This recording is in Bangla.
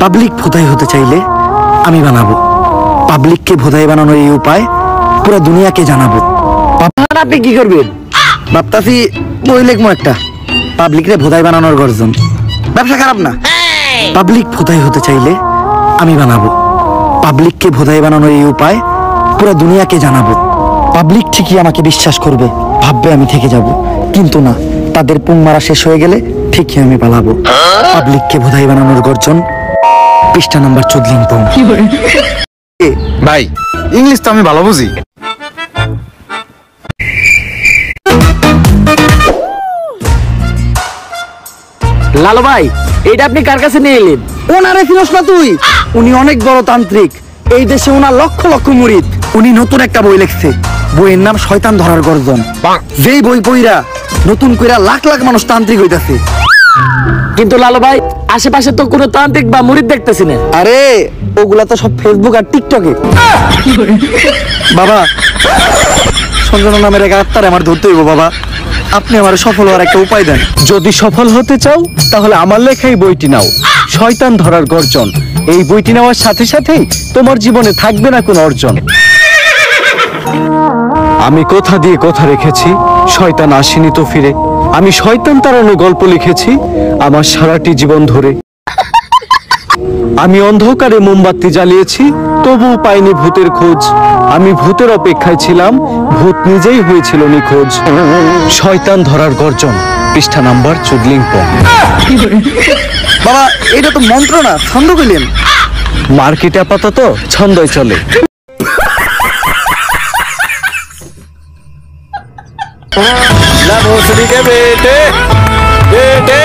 পাবলিক ভোদাই হতে চাইলে আমি বানাবো। পাবলিককে ভোদাই বানানোর এই উপায় পুরো দুনিয়াকে জানাবো। আপনি কি করবেন? ভাবতাছি বই লিখবো একটা, পাবলিকরে ভোদাই বানানোর গর্জন। ব্যবসা খারাপ না। পাবলিক ভোদাই হতে চাইলে আমি বানাবো। পাবলিককে ভোদাই বানানোর এই উপায় পুরো দুনিয়াকে জানাবো। পাবলিক ঠিকই আমাকে বিশ্বাস করবে, ভাববে আমি থেকে যাব, কিন্তু না, তাদের পুং মারা শেষ হয়ে গেলে ঠিকই আমি পালাবো। পাবলিককে ভোদাই বানানোর গর্জন, পৃষ্ঠা নাম্বার 14। ভাই ইংলিশ তো আমি ভালো বুঝি। লালু ভাই, এইটা আপনি কার কাছে নিয়ে এলেন? ওনারে চিনস না তুই? উনি অনেক বড় তান্ত্রিক, এই দেশে ওনার লক্ষ লক্ষ মুরিদ। উনি নতুন একটা বই লিখছে, বইয়ের নাম শয়তান ধরার গর্জন। যেই বই পইরা নতুন কইরা লাখ লাখ মানুষ তান্ত্রিক হইতাছে। কিন্তু লালু ভাই, আশেপাশে তো কোনো তান্ত্রিক বা মুরিদ দেখতেছি না। আরে ওগুলা তো সব ফেসবুক আর টিকটকে। বাবা, সঞ্জনা নামের এক আত্মারে আমার ধরতে হইব। বাবা, আপনি আমার সফল হওয়ার একটা উপায় দেন। যদি সফল হতে চাও তাহলে আমার লেখা এই বইটি নাও, শয়তান ধরার গর্জন। এই বইটি নেওয়ার সাথে সাথেই তোমার জীবনে থাকবে না কোনো অর্জন। আমি কথা দিয়ে কথা রেখেছি, শয়তান আসেনি তো ফিরে। আমি শয়তান তাড়ানো গল্প লিখেছি আমার সারাটি জীবন ধরে। আমি অন্ধকারে মোমবাতি জ্বালিয়েছি, তবুও পাইনি ভূতের খোঁজ। আমি ভূতের অপেক্ষায় ছিলাম, ভূত নিজেই হয়েছিল নিখোঁজ। শয়তান ধরার গর্জন, পৃষ্ঠা নাম্বার 14। বাবা, এটা তো মন্ত্র না, ছন্দ কইলেন। মার্কেটে আপাতত ছন্দই চলে। না ভোসড়ি के बेटे बेटे